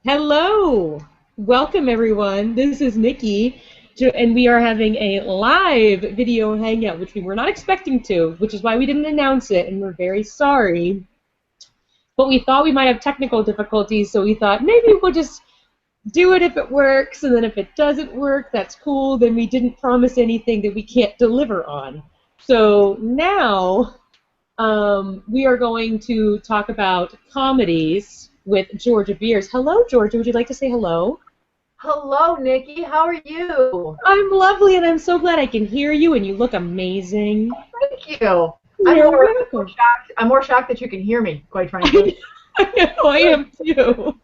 Hello! Welcome, everyone. This is Nikki, and we are having a live video hangout, which we were not expecting to, which is why we didn't announce it, and we're very sorry. But we thought we might have technical difficulties, so we thought maybe we'll just do it if it works, and then if it doesn't work, that's cool. Then we didn't promise anything that we can't deliver on. So now we are going to talk about comedies with Georgia Beers. Hello, Georgia. Would you like to say hello? Hello, Nikki. How are you? I'm lovely, and I'm so glad I can hear you, and you look amazing. Thank you. I'm more shocked that you can hear me, quite frankly. I know, I am too.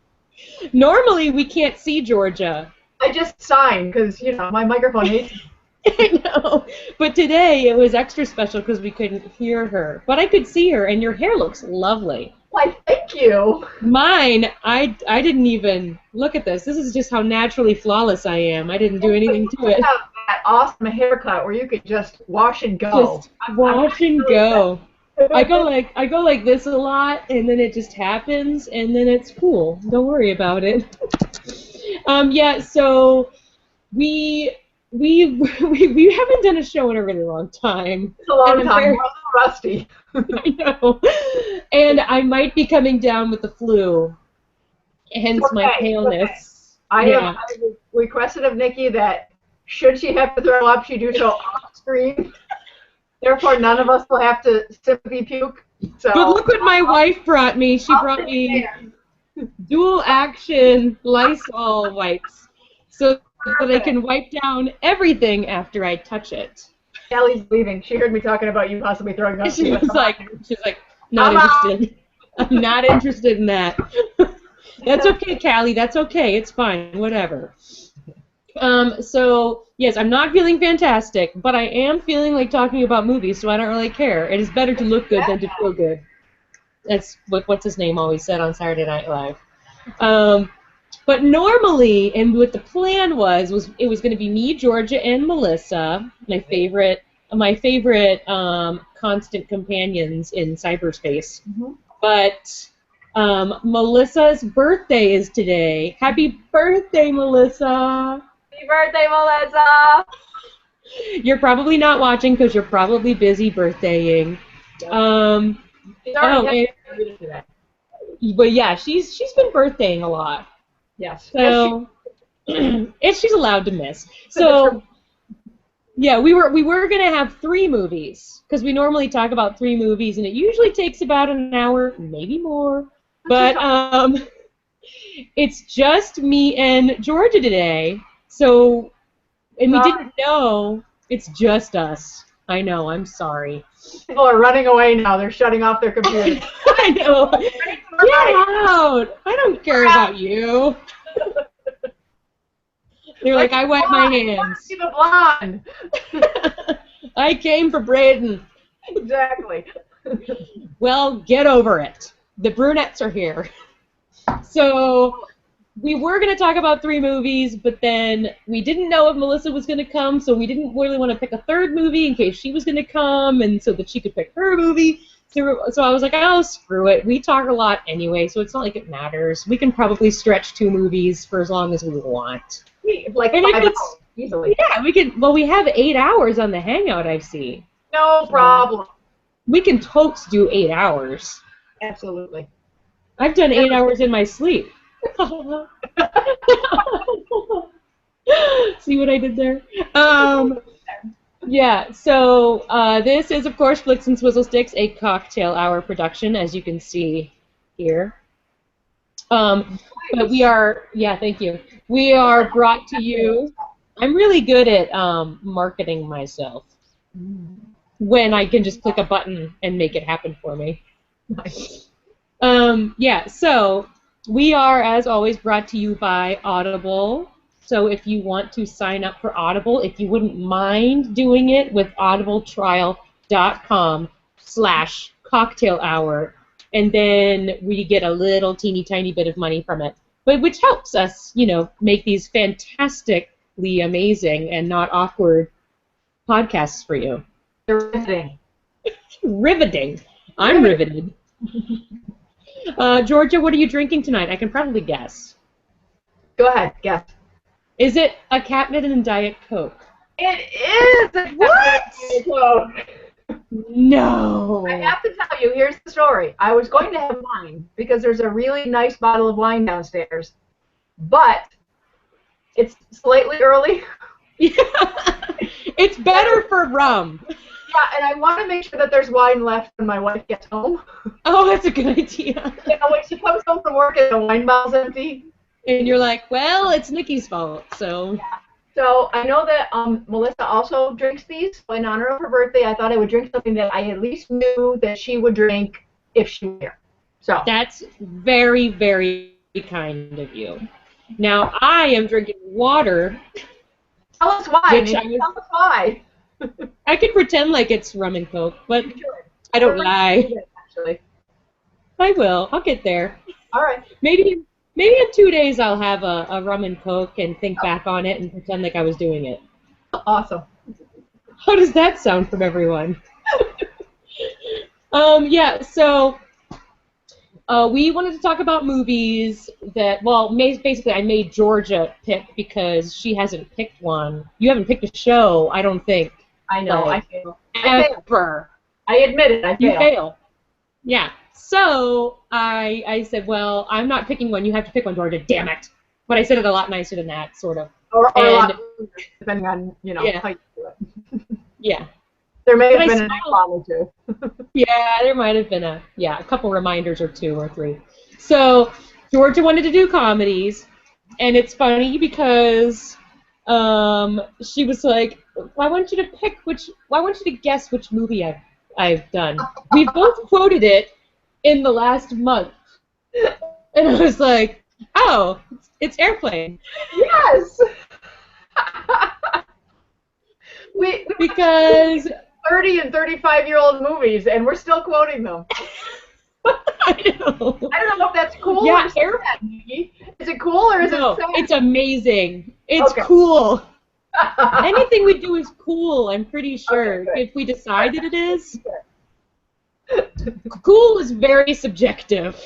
Normally, we can't see Georgia. I just signed because, my microphone hates me. I know, but today it was extra special because we couldn't hear her. But I could see her, and your hair looks lovely. Why, thank you. Mine, I didn't even look at this. This is just how naturally flawless I am. I didn't do anything to it. You have that awesome haircut where you could just wash and go. Just wash and go. I go like this a lot, and then it just happens, and then it's cool. Don't worry about it. Yeah. So we haven't done a show in a really long time. It's a long time. We're a little rusty. I know. And I might be coming down with the flu, hence my paleness. I have requested of Nikki that should she have to throw up, she do so off screen. Therefore, none of us will have to sympathy puke. So, but look what my wife brought me. She brought me dual action Lysol wipes, so that I can wipe down everything after I touch it. Allie's leaving. She heard me talking about you possibly throwing up. She's like, not interested. I'm not interested in that. That's okay, Callie. That's okay. It's fine. Whatever. So, yes, I'm not feeling fantastic, but I am feeling like talking about movies, so I don't really care. It is better to look good than to feel good. That's what's his name always said on Saturday Night Live. But normally, and what the plan was it was going to be me, Georgia, and Melissa, my favorite constant companions in cyberspace. Mm-hmm. But Melissa's birthday is today. Happy birthday, Melissa! Happy birthday, Melissa! You're probably not watching because you're probably busy birthdaying. But yeah, she's been birthdaying a lot. Yes. So she's allowed to miss. So yeah, we were gonna have 3 movies because we normally talk about 3 movies, and it usually takes about an hour, maybe more. But it's just me and Georgia today. So, and we didn't know it's just us. I know. I'm sorry. People are running away now. They're shutting off their computers. I know. Get out! I don't care about you. They're like, I wipe my hands. The blonde. I came for Braden. Exactly. Well, get over it. The brunettes are here. So we were going to talk about 3 movies, but then we didn't know if Melissa was going to come, so we didn't really want to pick a 3rd movie in case she was going to come, and so that she could pick her movie. So I was like, oh, screw it. We talk a lot anyway, so it's not like it matters. We can probably stretch 2 movies for as long as we want. Like 5 hours, easily. Yeah, we can. Well, we have 8 hours on the Hangout, I see. No problem. We can totes do 8 hours. Absolutely. I've done 8 hours in my sleep. See what I did there? Yeah, so this is, of course, Flicks and Swizzle Sticks, a cocktail hour production, as you can see here. But we are, yeah, thank you. We are brought to you. I'm really good at marketing myself when I can just click a button and make it happen for me. Nice. Yeah, so we are, as always, brought to you by Audible. So if you want to sign up for Audible, if you wouldn't mind doing it with audibletrial.com/cocktail hour, and then we get a little teeny tiny bit of money from it, but which helps us, you know, make these fantastically amazing and not awkward podcasts for you. Riveting. Riveting. I'm riveted. Georgia, what are you drinking tonight? I can probably guess. Go ahead, guess. Is it a Catmint and Diet Coke? It is a Diet Coke. No. I have to tell you, here's the story. I was going to have wine because there's a really nice bottle of wine downstairs, but it's slightly early. Yeah. It's better for rum. Yeah, and I want to make sure that there's wine left when my wife gets home. Oh, that's a good idea. You know, when she comes home from work and the wine bottle's empty. And you're like, well, it's Nikki's fault, so. Yeah. So I know that Melissa also drinks these. So in honor of her birthday, I thought I would drink something that I at least knew that she would drink if she were here. So that's very, very kind of you. Now I am drinking water. Tell us why. Tell us why. I could pretend like it's rum and Coke, but I don't lie. Actually. I will. I'll get there. All right. Maybe in 2 days I'll have a rum and Coke and think back on it and pretend like I was doing it. Awesome. How does that sound from everyone? Yeah, so we wanted to talk about movies that, well, basically I made Georgia pick because she hasn't picked one. You haven't picked a show, I don't think. I know, I fail. Ever. I admit it, I fail. You fail. Yeah. So I said, well, I'm not picking one. You have to pick one, Georgia. Damn it. But I said it a lot nicer than that, sort of. Or a lot, depending on, yeah. how you do it. Yeah. There may have been an F-bomb or two. Yeah, there might have been a couple reminders or 2 or 3. So Georgia wanted to do comedies, and it's funny because she was like, I want you to guess which movie I've done. We both quoted it in the last month. And I was like, oh, it's Airplane. Yes! Because 30 and 35-year-old movies, and we're still quoting them. I know. I don't know if that's cool yeah, or sad, Nikki. Is it cool or is it sad? It's amazing. It's cool. Anything we do is cool, I'm pretty sure. Okay, if we decide that it is. Cool is very subjective.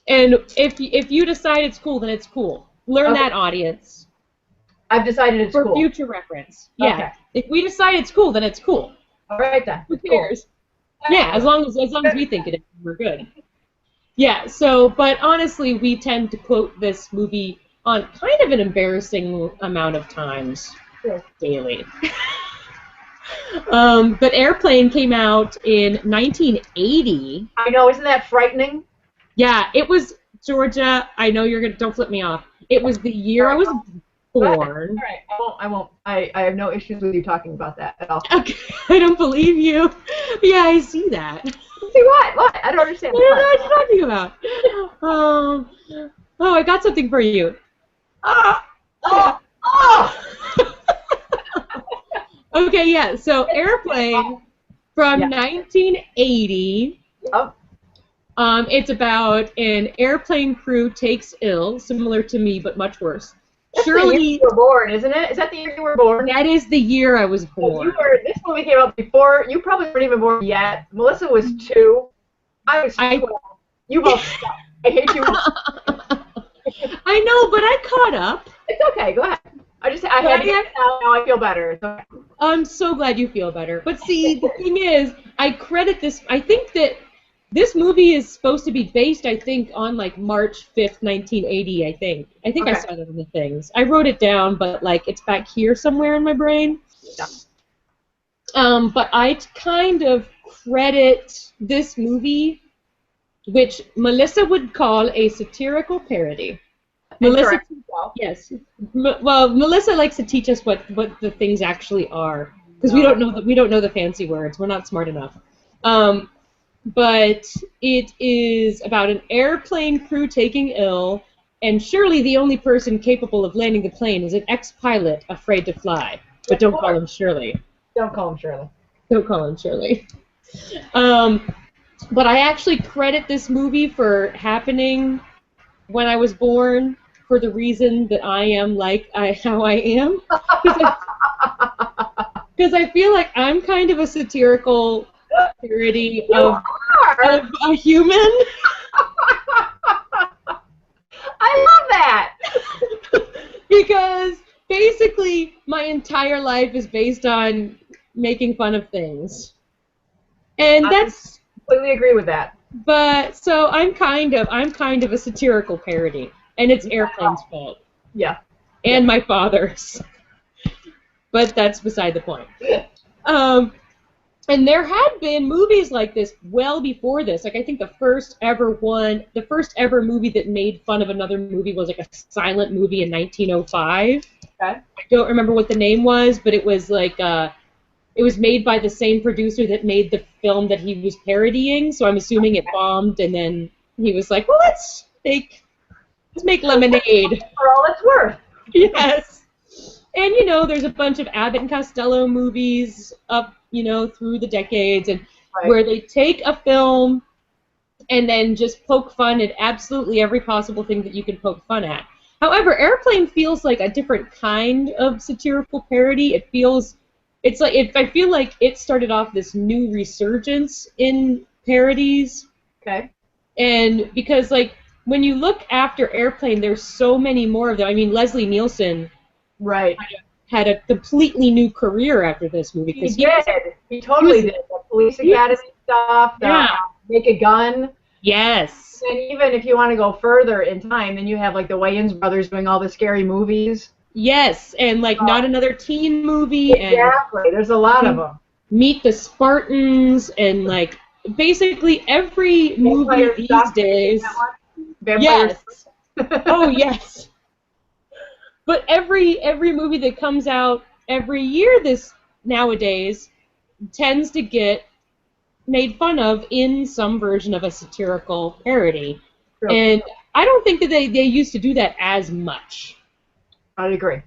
And if you decide it's cool, then it's cool. Learn that, audience. I've decided it's cool. For future reference. Yeah. Okay. If we decide it's cool, then it's cool. All right, then. Who cares? Cool. Yeah, as long as we think it is, we're good. Yeah, but honestly, we tend to quote this movie on kind of an embarrassing amount of times daily. But Airplane came out in 1980. I know, isn't that frightening? Yeah, it was, Georgia, I know you're going to, don't flip me off. It was the year I was born. All right, I won't. I have no issues with you talking about that at all. Okay, I don't believe you. Yeah, I see that. See what? What? I don't understand. I don't know what you're talking about. Oh, I got something for you. Okay, yeah, so Airplane from 1980. Oh. It's about an airplane crew takes ill, similar to me, but much worse. That's the year you were born, isn't it? Is that the year you were born? That is the year I was born. This movie came out before. You probably weren't even born yet. Melissa was 2. I was 12. You both suck. I hate you. I know, but I caught up. It's okay. Go ahead. I had to get it out. Now I feel better. It's okay. I'm so glad you feel better. But see, the thing is, I credit this. I think that this movie is supposed to be based, I think, on like March 5th, 1980, I think. I think I saw that in the things. I wrote it down, but like it's back here somewhere in my brain. Yeah. But I kind of credit this movie, which Melissa would call a satirical parody. Melissa, yes. Well, Melissa likes to teach us what the things actually are, because we don't know the fancy words. We're not smart enough. But it is about an airplane crew taking ill, and surely the only person capable of landing the plane is an ex-pilot afraid to fly. But don't call him Shirley. Don't call him Shirley. Don't call him Shirley. But I actually credit this movie for happening when I was born for the reason that I am how I am. Because I feel like I'm kind of a satirical parody of a human. I love that. entire life is based on making fun of things. And that's completely agree with that. But so I'm kind of a satirical parody, and it's Airplane's fault. Yeah. And my father's. But that's beside the point. And there had been movies like this well before this. Like I think the first ever movie that made fun of another movie was like a silent movie in 1905. Okay. I don't remember what the name was, but it was like it was made by the same producer that made the film that he was parodying, so I'm assuming it bombed, and then he was like, well, let's make lemonade. For all it's worth. Yes. And, you know, there's a bunch of Abbott and Costello movies up, you know, through the decades, and where they take a film and then just poke fun at absolutely every possible thing that you can poke fun at. However, Airplane feels like a different kind of satirical parody. I feel like it started off this new resurgence in parodies. Okay. And because, like, when you look after Airplane, there's so many more of them. I mean, Leslie Nielsen had a completely new career after this movie. He did. He totally did. The Police Academy stuff, Make a Gun. Yes. And even if you want to go further in time, then you have, like, the Wayans brothers doing all the scary movies. Yes, and like Not Another Teen Movie. Exactly, and there's a lot of them. Meet the Spartans, and like basically every movie these days. Yes. Oh yes. But every movie that comes out every year nowadays tends to get made fun of in some version of a satirical parody. True. And I don't think that they used to do that as much. I agree.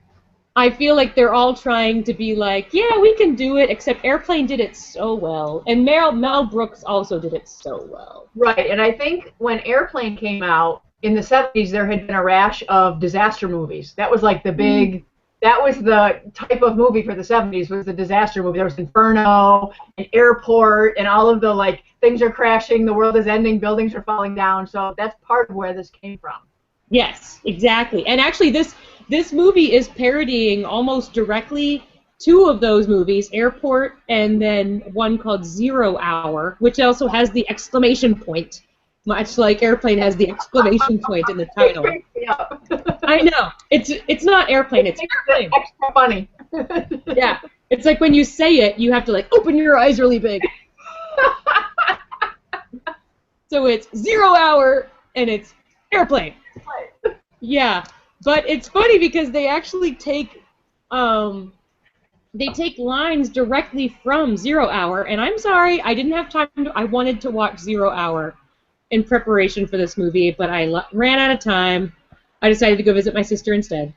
I feel like they're all trying to be like, yeah, we can do it, except Airplane did it so well. And Mel Brooks also did it so well. Right, and I think when Airplane came out, in the 70s, there had been a rash of disaster movies. That was like the big, that was the type of movie for the 70s, was the disaster movie. There was Inferno, and Airport, and all of the, like, things are crashing, the world is ending, buildings are falling down. So that's part of where this came from. Yes, exactly. And actually, this movie is parodying almost directly two of those movies, Airport and then one called 0 Hour, which also has the exclamation point, much like Airplane has the exclamation point in the title. Yeah. I know. It's not Airplane, it's Airplane. Extra funny. Yeah. It's like when you say it, you have to like open your eyes really big. So it's 0 Hour and it's Airplane. Yeah, but it's funny because they actually take lines directly from 0 Hour, and I'm sorry, I didn't have time I wanted to watch 0 Hour in preparation for this movie, but I ran out of time. I decided to go visit my sister instead.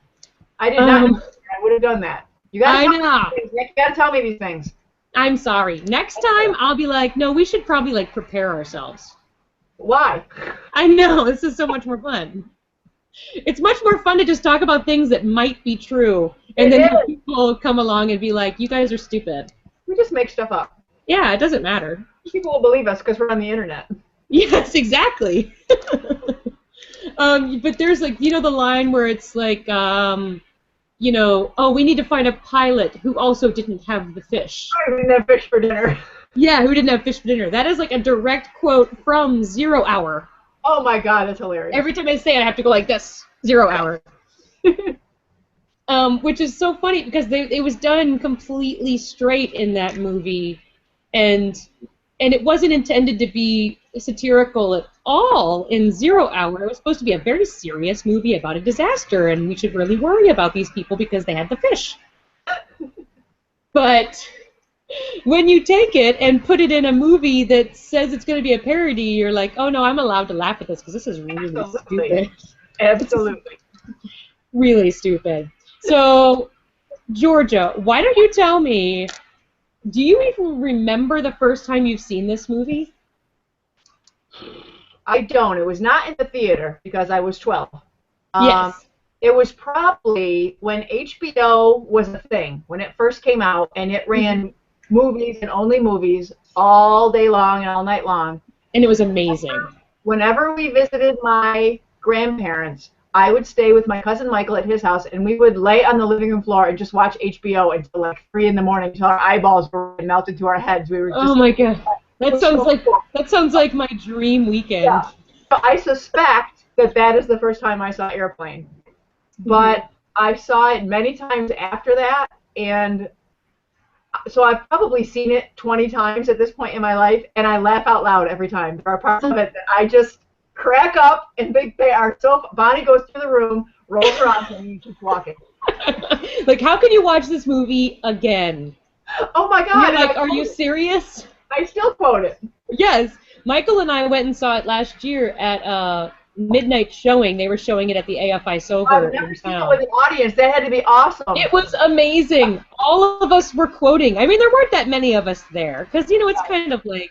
I did not. I would have done that. You gotta tell me these things. I'm sorry. Next time, I'll be like, no, we should probably like prepare ourselves. Why? I know, this is so much more fun. It's much more fun to just talk about things that might be true, and then people come along and be like, you guys are stupid. We just make stuff up. Yeah, it doesn't matter. People will believe us because we're on the internet. Yes, exactly. But there's like, you know, the line where it's like, you know, oh, we need to find a pilot who also didn't have the fish. Who didn't have fish for dinner. Yeah, who didn't have fish for dinner. That is like a direct quote from 0 Hour. Oh my god, that's hilarious. Every time I say it, I have to go like this. 0 Hour. Which is so funny because it was done completely straight in that movie, and it wasn't intended to be satirical at all in 0 Hour. It was supposed to be a very serious movie about a disaster, and we should really worry about these people because they had the fish. But when you take it and put it in a movie that says it's going to be a parody, you're like, oh no, I'm allowed to laugh at this because this is really stupid. Absolutely. Really stupid. So, Georgia, why don't you tell me, do you even remember the first time you've seen this movie? I don't. It was not in the theater because I was 12. Yes. It was probably when HBO was a thing, when it first came out, and it ran movies and only movies all day long and all night long. And it was amazing. Whenever we visited my grandparents, I would stay with my cousin Michael at his house, and we would lay on the living room floor and just watch HBO until like 3 in the morning, until our eyeballs were melted to our heads. We were just. Oh my god, that sounds like my dream weekend. Yeah. So I suspect that is the first time I saw Airplane, but I saw it many times after that, and so I've probably seen it 20 times at this point in my life, and I laugh out loud every time. There are parts of it that I just crack up and think they are so. Bonnie goes through the room, rolls her eyes, and keeps walking. Like, how can you watch this movie again? Oh my God! You're like, are you serious? I still quote it. Yes, Michael and I went and saw it last year at midnight showing. They were showing it at the AFI Silver. I've never seen it with an audience. That had to be awesome. It was amazing. All of us were quoting. I mean, there weren't that many of us there because it's kind of like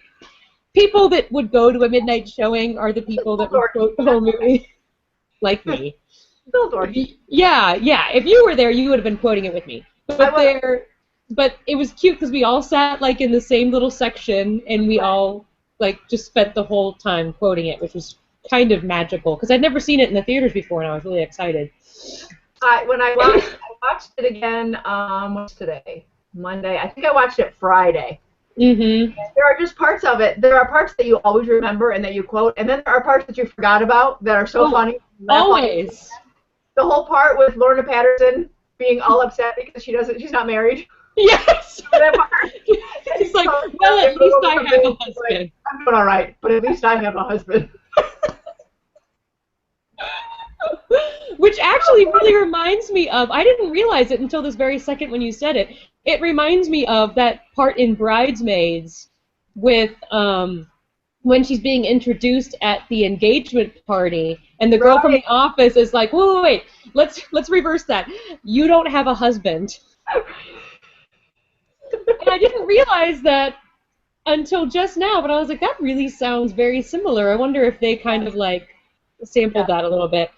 people that would go to a midnight showing are the people that would quote the whole movie, like me. Yeah. If you were there, you would have been quoting it with me. But it was cute because we all sat like in the same little section, and we all like just spent the whole time quoting it, which was kind of magical because I'd never seen it in the theaters before, and I was really excited. When I watched it again, what's today? Monday. I think I watched it Friday. Mm-hmm. There are just parts of it. There are parts that you always remember and that you quote, and then there are parts that you forgot about that are so funny. Always. The whole part with Lorna Patterson being all upset because she's not married. Yes. She's like, well, at least I have a husband. Like, I'm doing all right, but at least I have a husband. Which actually really reminds me of, I didn't realize it until this very second when you said it. It reminds me of that part in Bridesmaids with when she's being introduced at the engagement party, and the girl from the office is like, wait, let's reverse that. You don't have a husband. And I didn't realize that until just now, but I was like, that really sounds very similar. I wonder if they kind of like sampled that a little bit.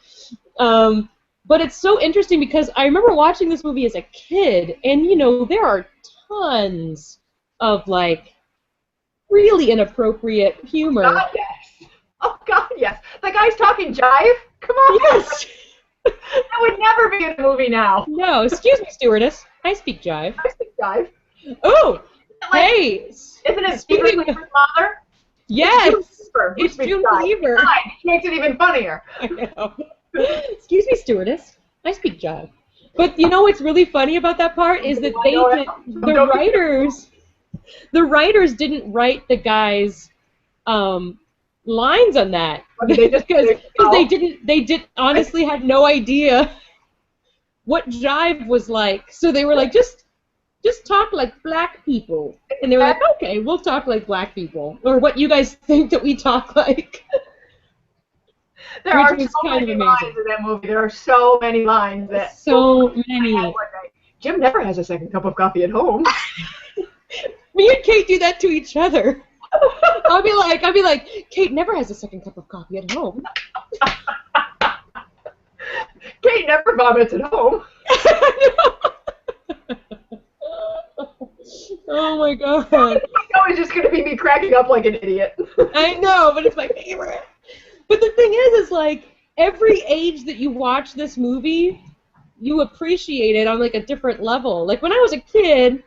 But it's so interesting because I remember watching this movie as a kid, and there are tons of like really inappropriate humor. God, yes. Oh God, yes. The guy's talking jive. Come on. Yes. That would never be in a movie now. No, excuse me, stewardess. I speak jive. I speak jive. Oh, hey. Isn't it Steven Cleaver's mother? Yes. It's June Cleaver. Which makes it even funnier. I know. Excuse me, stewardess. I speak jive. But what's really funny about that part is that the writers didn't write the guy's lines on that because they honestly had no idea what jive was like. So they were like, just talk like black people, and they were like, okay, we'll talk like black people, or what you guys think that we talk like. There are so many lines in that movie. There are so many lines that. So many. Jim never has a second cup of coffee at home. Me and Kate do that to each other. I'll be like, Kate never has a second cup of coffee at home. Kate never vomits at home. Oh my God. It's just gonna be me cracking up like an idiot. I know, but it's my favorite. But the thing is like every age that you watch this movie, you appreciate it on like a different level. Like when I was a kid,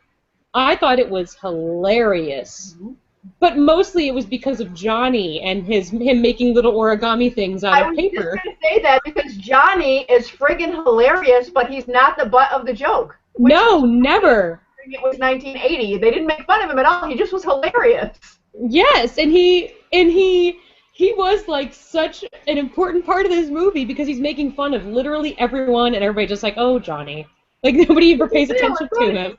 I thought it was hilarious. Mm-hmm. But mostly it was because of Johnny and him making little origami things out of paper. I was just going to say that because Johnny is friggin' hilarious, but he's not the butt of the joke. No, never. It was 1980. They didn't make fun of him at all. He just was hilarious. Yes, and he was like such an important part of this movie because he's making fun of literally everyone, and everybody just like, oh, Johnny. Like nobody ever pays attention to him.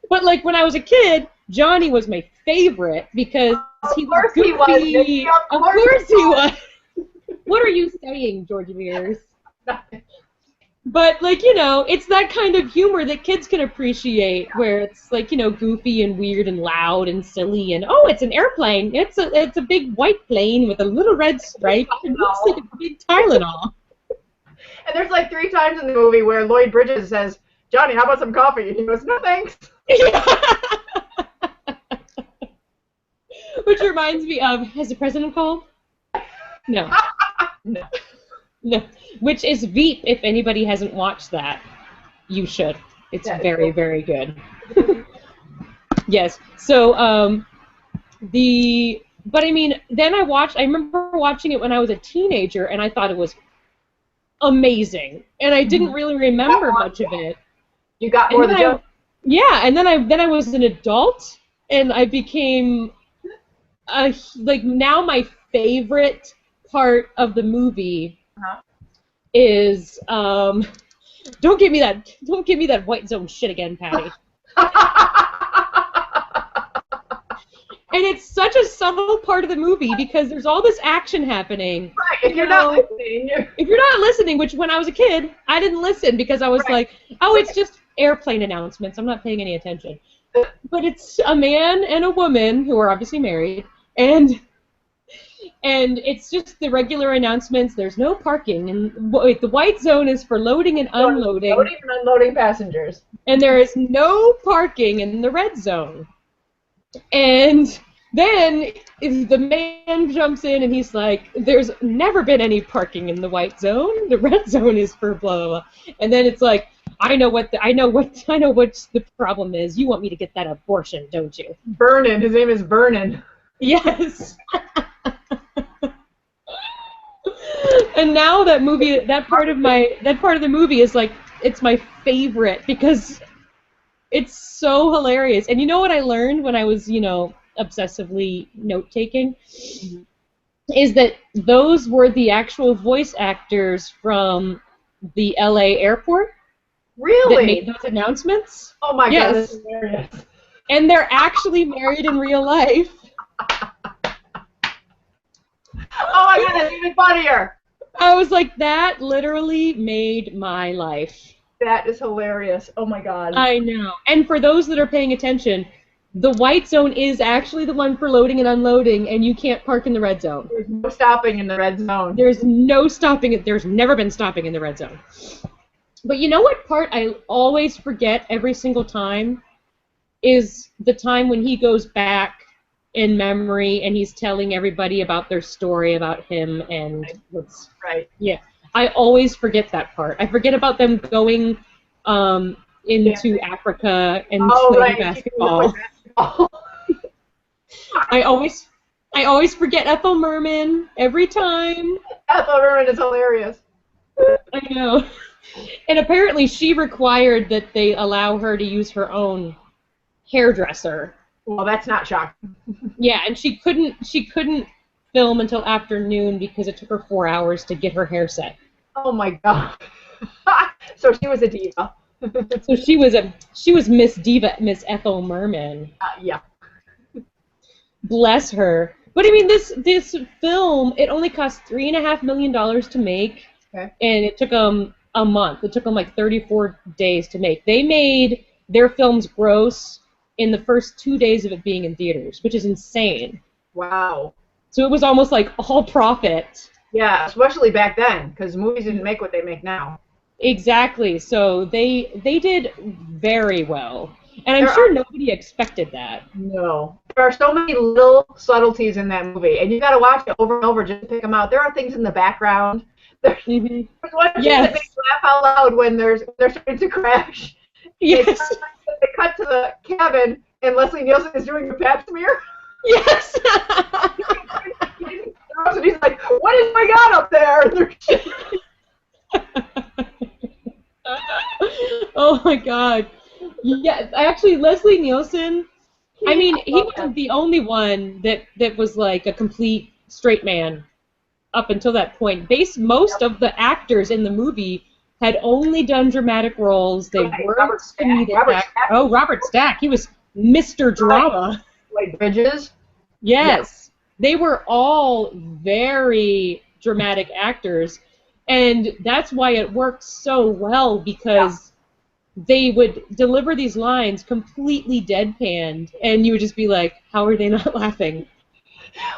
But like when I was a kid, Johnny was my favorite because he was goofy. Of course he was. What are you saying, Georgia Beers? But like it's that kind of humor that kids can appreciate, where it's like goofy and weird and loud and silly and it's an airplane. It's a big white plane with a little red stripe. It looks like a big Tylenol. And there's like 3 times in the movie where Lloyd Bridges says, "Johnny, how about some coffee?" And he goes, "No, thanks." Which reminds me of, has the president called? No. No. No, which is Veep. If anybody hasn't watched that, you should. It's very, very good. Yes. So, but I mean, then I remember watching it when I was a teenager, and I thought it was amazing, and I didn't really remember much of it. You got more than joke. Yeah, and then I was an adult, and I became like now my favorite part of the movie is don't give me that white zone shit again, Patty. And it's such a subtle part of the movie because there's all this action happening. Right, if you're not listening. If you're not listening, which when I was a kid, I didn't listen because I was like, oh, it's just airplane announcements. I'm not paying any attention. But it's a man and a woman who are obviously married, and it's just the regular announcements. There's no parking, and the white zone is for loading and unloading. Loading and unloading passengers. And there is no parking in the red zone. And then if the man jumps in and he's like, there's never been any parking in the white zone. The red zone is for blah blah blah. And then it's like, I know what the problem is. You want me to get that abortion, don't you? Vernon. His name is Vernon. Yes. And now that part of the movie is like, it's my favorite because it's so hilarious. And you know what I learned when I was, obsessively note-taking? Is that those were the actual voice actors from the LA airport. Really? That made those announcements. Oh my God, that's hilarious. And they're actually married in real life. Oh my God, that's even funnier. I was like, that literally made my life. That is hilarious. Oh my God. I know. And for those that are paying attention, the white zone is actually the one for loading and unloading, and you can't park in the red zone. There's no stopping in the red zone. There's no stopping. There's never been stopping in the red zone. But you know what part I always forget every single time is the time when he goes back in memory and he's telling everybody about their story about him and what's right. Yeah. I always forget that part. I forget about them going into Africa and playing basketball. I always forget Ethel Merman every time. Ethel Merman is hilarious. I know. And apparently she required that they allow her to use her own hairdresser. Well, that's not shocking. Yeah, and she couldn't film until afternoon because it took her 4 hours to get her hair set. Oh my God. So she was a diva. So she was Miss Diva, Miss Ethel Merman. Yeah. Bless her. But I mean, this film, it only cost $3.5 million to make, and it took them a month. It took them like 34 days to make. They made their films gross in the first 2 days of it being in theaters, which is insane. Wow. So it was almost like all profit. Yeah, especially back then, because movies didn't make what they make now. Exactly. So they did very well. And I'm sure nobody expected that. No. There are so many little subtleties in that movie, and you got to watch it over and over just to pick them out. There are things in the background. There's one thing that makes you laugh out loud when they're starting to crash. Yes. They cut to the cabin, and Leslie Nielsen is doing a pap smear. Yes. And he's like, "What is going on up there?" Oh my God. Yeah, actually, Leslie Nielsen, I mean, he wasn't the only one that was like a complete straight man up until that point. Most of the actors in the movie had only done dramatic roles. They weren't comedic. Robert Stack. He was Mr. Drama. Like Bridges? Yes. They were all very dramatic actors, and that's why it worked so well, because they would deliver these lines completely deadpanned, and you would just be like, how are they not laughing?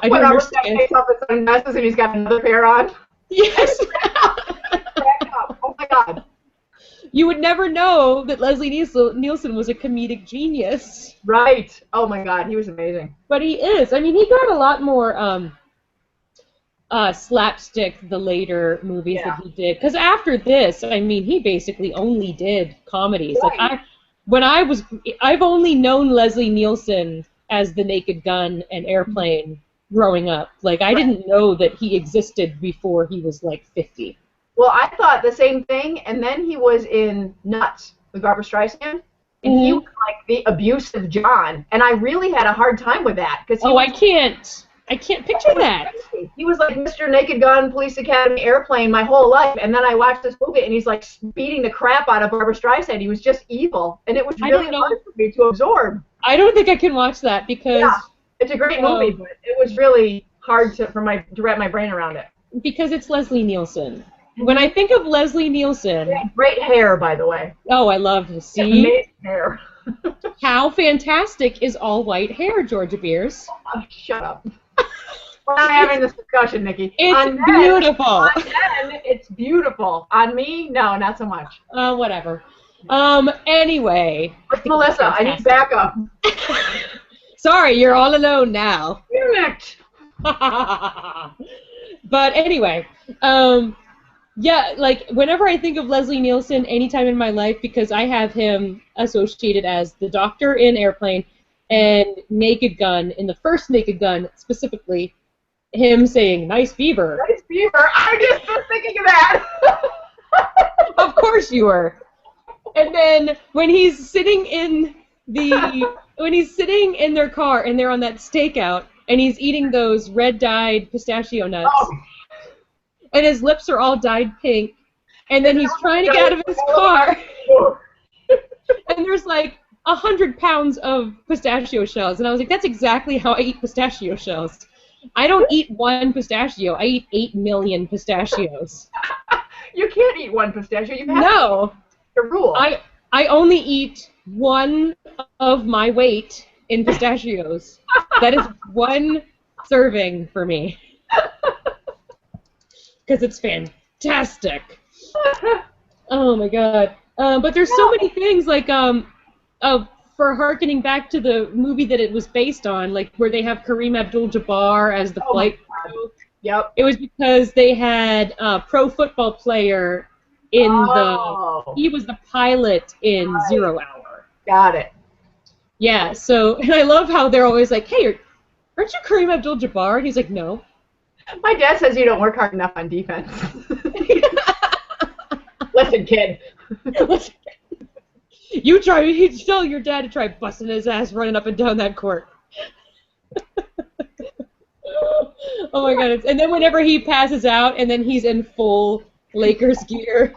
I don't understand. Takes off his sunglasses and he's got another pair on. Yes. Oh my God. You would never know that Leslie Nielsen was a comedic genius. Right. Oh my God, he was amazing. But he is. I mean, he got a lot more slapstick the later movies that he did. Because after this, I mean, he basically only did comedies. Right. Like I've only known Leslie Nielsen as The Naked Gun and Airplane growing up. Like I didn't know that he existed before he was like 50. Well, I thought the same thing, and then he was in Nuts with Barbara Streisand, and he was like the abusive John, and I really had a hard time with that because I can't picture that. He was like Mr. Naked Gun, Police Academy, Airplane my whole life, and then I watched this movie, and he's like beating the crap out of Barbara Streisand. He was just evil, and it was really hard for me to absorb. I don't think I can watch that because it's a great movie, but it was really hard to wrap my brain around it. Because it's Leslie Nielsen. When I think of Leslie Nielsen... Great hair, by the way. Oh, I love to see. Amazing hair. How fantastic is all white hair, Georgia Beers? Oh, shut up. We're not having this discussion, Nikki. It's beautiful. On men, it's beautiful. On me, no, not so much. Whatever. Anyway. What's Melissa? I need backup. Sorry, you're all alone now. Correct. But anyway, yeah, like whenever I think of Leslie Nielsen anytime in my life, because I have him associated as the doctor in Airplane and Naked Gun, in the first Naked Gun specifically, him saying, "Nice beaver." Nice beaver. I just was thinking of that. Of course you were. And then when he's sitting in their car and they're on that stakeout and he's eating those red-dyed pistachio nuts. Oh. And his lips are all dyed pink, and then he's trying to get out of his car, and there's like 100 pounds of pistachio shells, and I was like, that's exactly how I eat pistachio shells. I don't eat one pistachio, I eat 8 million pistachios. You can't eat one pistachio, you have No. The rule. I only eat one of my weight in pistachios. That is one serving for me. Because it's fantastic. Oh my god. But there's so many things like for harkening back to the movie that it was based on, like where they have Kareem Abdul-Jabbar as the flight crew. Yep. It was because they had a pro football player in he was the pilot in 0 Hour. Got it. Yeah, so, and I love how they're always like, hey, aren't you Kareem Abdul-Jabbar? And he's like, no. My dad says you don't work hard enough on defense. Listen, kid. You tell your dad to try busting his ass running up and down that court. Oh my god. And then whenever he passes out and then he's in full Lakers gear.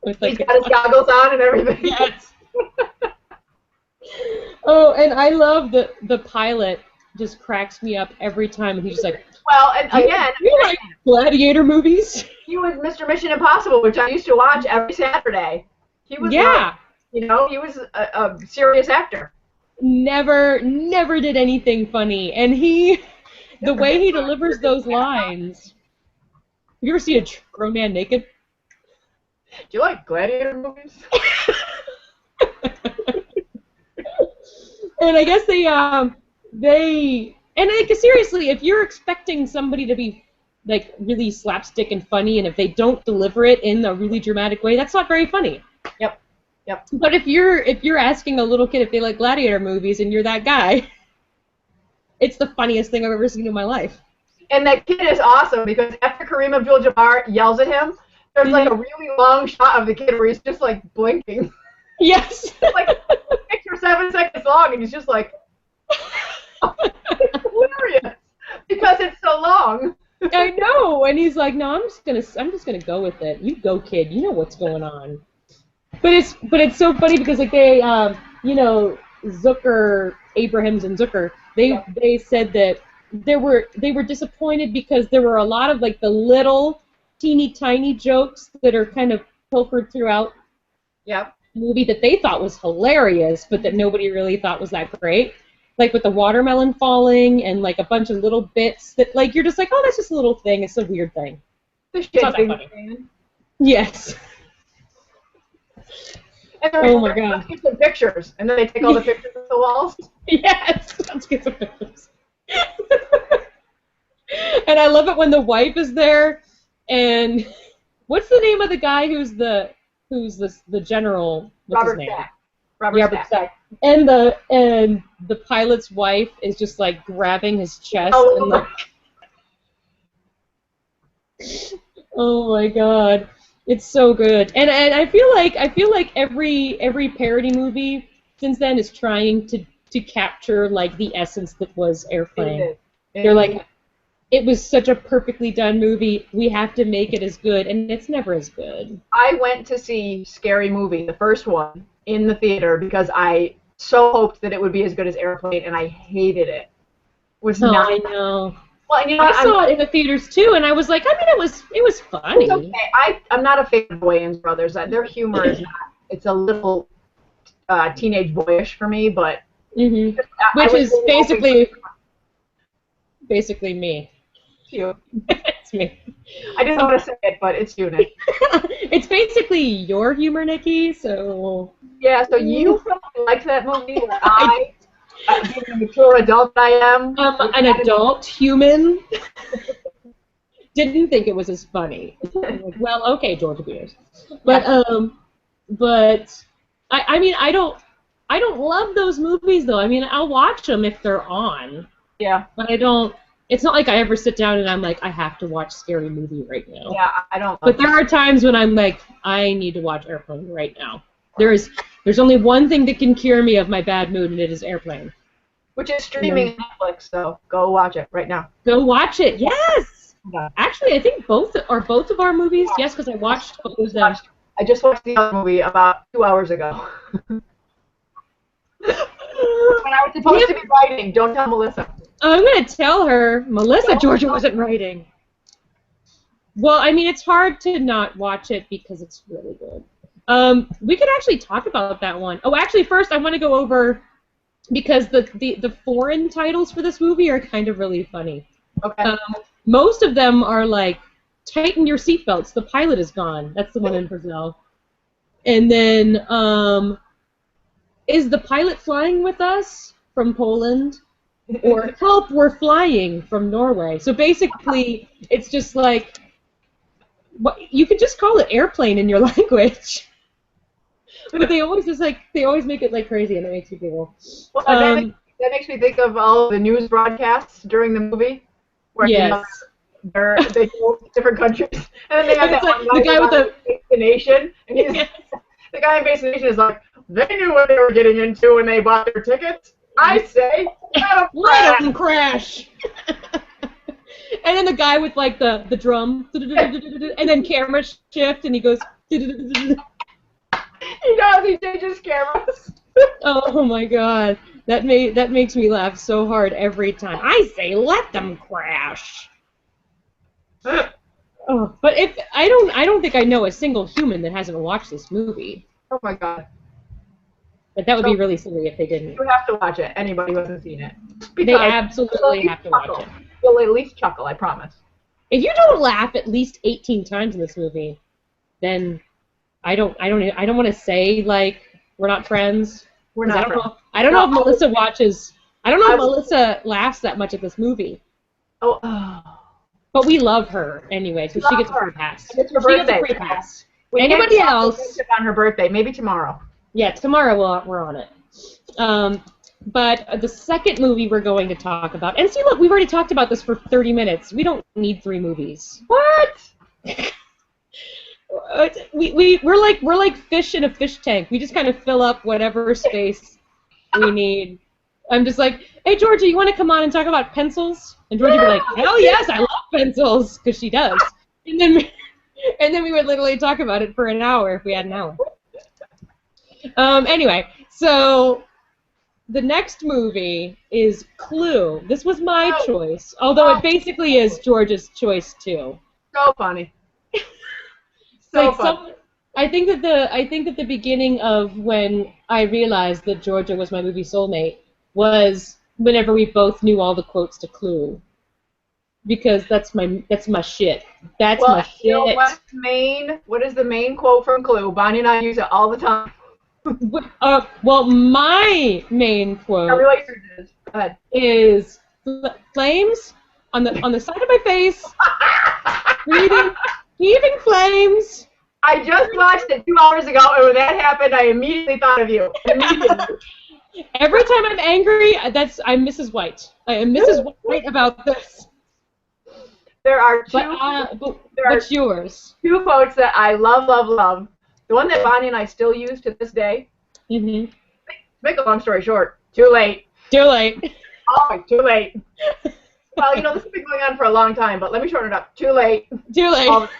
With like he's got his goggles on and everything. Yes. Oh, and I love the pilot just cracks me up every time, and he's just like, well, and again, you like gladiator movies? He was Mr. Mission Impossible, which I used to watch every Saturday. He was, he was a serious actor. Never did anything funny, and the way he delivers those lines. Have you ever seen a grown man naked? Do you like gladiator movies? And I guess and like seriously, if you're expecting somebody to be like really slapstick and funny, and if they don't deliver it in a really dramatic way, that's not very funny. Yep. But if you're asking a little kid if they like gladiator movies and you're that guy, it's the funniest thing I've ever seen in my life. And that kid is awesome because after Kareem Abdul-Jabbar yells at him, there's like a really long shot of the kid where he's just like blinking. Yes. Like 6 or 7 seconds long, and he's just like, it's hilarious because it's so long. I know, and he's like, no, I'm just gonna go with it. You go, kid. You know what's going on. But it's so funny because like they Zucker, Abrahams and Zucker, they said that they were disappointed because there were a lot of like the little teeny tiny jokes that are kind of pilfered throughout. Yep. Movie that they thought was hilarious, but that nobody really thought was that great. Like with the watermelon falling and like a bunch of little bits that like you're just like, oh, that's just a little thing. It's a weird thing. The shit thing. Yes. And oh my god. Let's get some pictures, and then they take all the pictures of the walls. Yes. Let's get some pictures. And I love it when the wife is there, and what's the name of the guy who's the general? What's his Robert name? Stack. Robert Yeah, Stack. Stack. And the pilot's wife is just like grabbing his chest and like, oh my god, it's so good. And I feel like every parody movie since then is trying to capture like the essence that was Airplane. They're like, it was such a perfectly done movie. We have to make it as good, and it's never as good. I went to see Scary Movie, the first one, in the theater because I so hoped that it would be as good as Airplane, and I hated it. It was Oh, not. I know. Well, and you know I what? saw it in the theaters too, and I was like, I mean, it was funny. It's okay. I'm not a fan of the Wayans brothers. Their humor is not. It's a little teenage boyish for me, but Mm-hmm. I Which was is really basically me. you. It's me. I didn't want to say it, but it's you, Nick. It's basically your humor, Nikki. So Yeah, so you probably liked that movie, where I, being the mature adult that I am, an adult human didn't think it was as funny. Like, well, okay, Georgia Beers, but I mean, I don't love those movies though. I mean, I'll watch them if they're on, yeah, but I don't. It's not like I ever sit down and I'm like, I have to watch Scary Movie right now. yeah, I don't. But there are times when I'm like, I need to watch Airplane right now. There's only one thing that can cure me of my bad mood, and it is Airplane. Which is streaming on Netflix, so go watch it right now. Go watch it. Yes. Yeah. Actually, I think both of our movies. Yes, because I watched both of them. I just watched the other movie about 2 hours ago. When I was supposed to be writing, don't tell Melissa. I'm gonna tell her, Melissa, Georgia wasn't writing. Well, I mean, it's hard to not watch it because it's really good. We could actually talk about that one. Oh, actually, first I want to go over, because the foreign titles for this movie are kind of really funny. Okay. Most of them are like, tighten your seatbelts, the pilot is gone. That's the one in Brazil. And then, is the pilot flying with us from Poland? Or help, we're flying from Norway. So basically, it's just like, you could just call it Airplane in your language. But they always make it like crazy, and it makes you giggle. Well, that makes me think of all the news broadcasts during the movie, where yes. They go to different countries, and then they have that like one the guy with the Nation, and the guy in Face the Nation is like, they knew what they were getting into when they bought their tickets. I say, let them crash. And then the guy with like the drum, and then camera shift, and he goes. He does. He changes cameras. Oh my god, that makes me laugh so hard every time. I say, let them crash. Oh, but if I don't think I know a single human that hasn't watched this movie. Oh my god. But that would be really silly if they didn't. You have to watch it. Anybody who hasn't seen it. They absolutely have to watch it. You'll at least chuckle, I promise. If you don't laugh at least 18 times in this movie, then I don't want to say like we're not friends. We're not friends. I don't know if Melissa watches. I don't know if Melissa laughs that much at this movie. Oh. But we love her anyway, so she gets a free pass. It's her birthday. She gets a free pass. Anybody else? On her birthday, maybe tomorrow. Yeah, tomorrow we're on it. But the second movie we're going to talk about, and see, look, we've already talked about this for 30 minutes. We don't need 3 movies. What? We're like fish in a fish tank. We just kind of fill up whatever space we need. I'm just like, hey Georgia, you want to come on and talk about pencils? And Georgia would be like, hell yes, I love pencils, because she does. And then we would literally talk about it for an hour if we had an hour. Anyway, so the next movie is Clue. This was my choice, although it basically is Georgia's choice too. So funny. I think that the beginning of when I realized that Georgia was my movie soulmate was whenever we both knew all the quotes to Clue. Because that's my shit. That's my shit. You know what is the main quote from Clue? Bonnie and I use it all the time. Well, my main quote is flames. on the side of my face, breathing, heaving flames. I just watched it 2 hours ago, and when that happened, I immediately thought of you. Immediately. Every time I'm angry, I'm Mrs. White. I am Mrs. White about this. There are two. What's yours? 2 quotes that I love, love, love. The one that Bonnie and I still use to this day. Mm-hmm. Make a long story short. Too late. Too late. Oh, too late. Well, this has been going on for a long time, but let me shorten it up. Too late. Too late.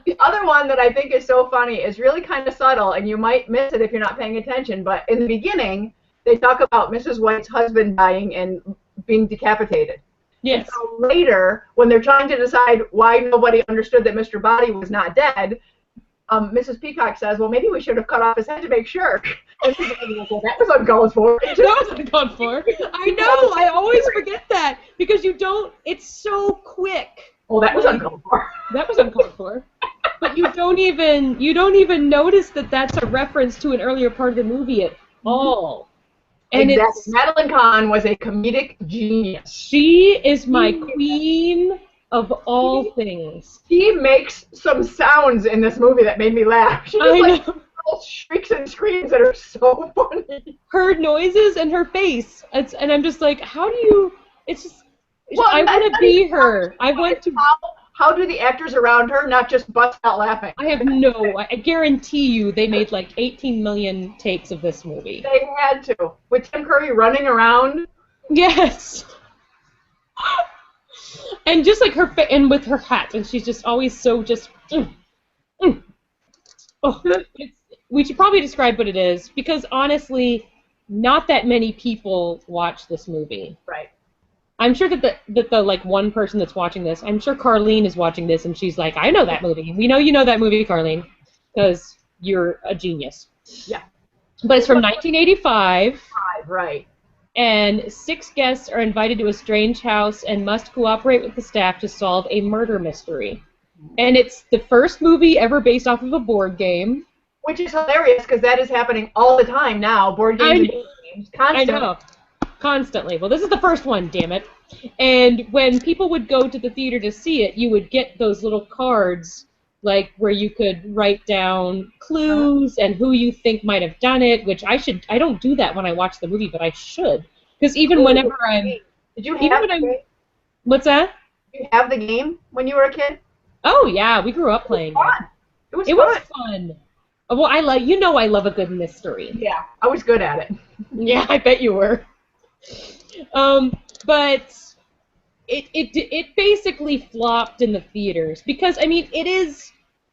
The other one that I think is so funny is really kind of subtle, and you might miss it if you're not paying attention, but in the beginning, they talk about Mrs. White's husband dying and being decapitated. Yes. And so later, when they're trying to decide why nobody understood that Mr. Body was not dead, Mrs. Peacock says, well, maybe we should have cut off his head to make sure. And she's like, well, that was uncalled for. That was uncalled for. I know. I always forget that because you don't. It's so quick. Well, that was uncalled for. That was uncalled for. But you don't even notice that that's a reference to an earlier part of the movie at all. And exactly. Madeline Kahn was a comedic genius. She is my queen of all things. She makes some sounds in this movie that made me laugh. She just like little shrieks and screams that are so funny. Her noises and her face. And I'm just like, how do you? It's just. Well, I want to be her. I want to. How do the actors around her not just bust out laughing? I have no. I guarantee you, they made like 18 million takes of this movie. They had to, with Tim Curry running around. Yes. And just like her, and with her hat, and she's just always so just. Oh, we should probably describe what it is because honestly, not that many people watch this movie. Right. I'm sure that the like one person that's watching this, I'm sure Carlene is watching this, and she's like, I know that movie. We know you know that movie, Carlene, because you're a genius. Yeah. But it's from 1985. Right. And 6 guests are invited to a strange house and must cooperate with the staff to solve a murder mystery. And it's the first movie ever based off of a board game. Which is hilarious because that is happening all the time now. Board games and video games. Constantly. I know. Constantly. Well, this is the first one, damn it. And when people would go to the theater to see it, you would get those little cards, like where you could write down clues and who you think might have done it. Which I don't do that when I watch the movie, but I should, because even whenever I'm. Did you have the game? What's that? Did you have the game when you were a kid? Oh yeah, we grew up playing it. It was fun. Well, I love a good mystery. Yeah, I was good at it. Yeah, I bet you were. But it basically flopped in the theaters because I mean it is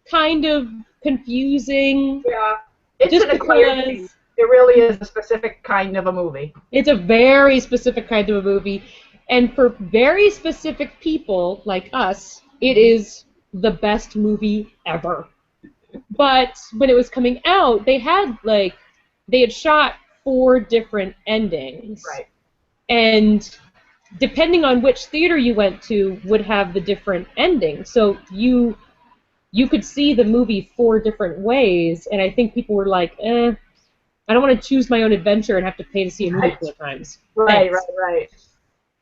kind of confusing. Yeah, it's an acquired thing. It really is a specific kind of a movie. It's a very specific kind of a movie, and for very specific people like us, it is the best movie ever. But when it was coming out, they had shot 4 different endings. Right. And depending on which theater you went to would have the different ending. So you could see the movie 4 different ways, and I think people were like, I don't want to choose my own adventure and have to pay to see a movie 4 times. Right.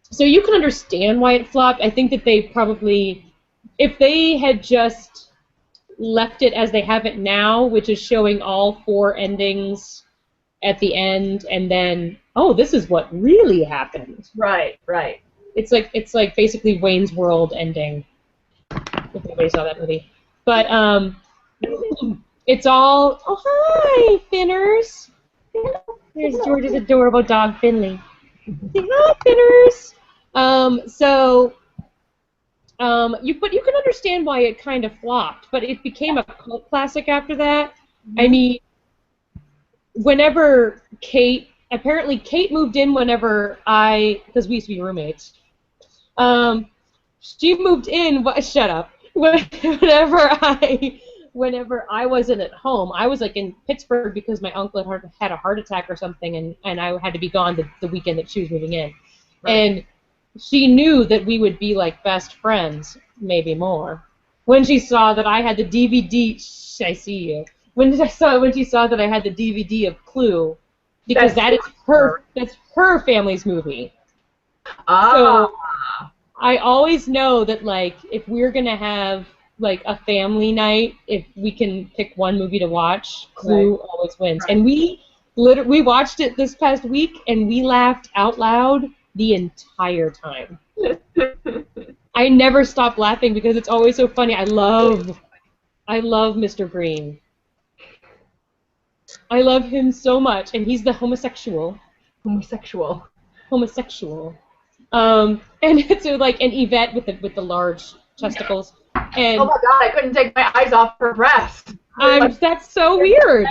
So you can understand why it flopped. I think that they probably, if they had just left it as they have it now, which is showing all 4 endings at the end, and then, oh, this is what really happened. Right. It's like basically Wayne's World ending. If anybody saw that movie. But it's all, oh hi, Finners. There's George's adorable dog Finley. Say hi, Finners. But you can understand why it kind of flopped, but it became a cult classic after that. Mm-hmm. I mean, whenever apparently Kate moved in whenever because we used to be roommates. She moved in. Shut up. Whenever I wasn't at home, I was like in Pittsburgh because my uncle had a heart attack or something, and I had to be gone the weekend that she was moving in, right. And she knew that we would be like best friends, maybe more. When she saw that I had the DVD, I see you. When she saw that I had the DVD of Clue, because that's her family's movie. Ah. I always know that, like, if we're gonna have like a family night, if we can pick one movie to watch, Clue always wins. Right. And we watched it this past week, and we laughed out loud the entire time. I never stop laughing because it's always so funny. I love Mr. Green. I love him so much, and he's the homosexual. Homosexual. And it's like an Yvette with the large testicles. And oh my God! I couldn't take my eyes off her breast. That's so weird.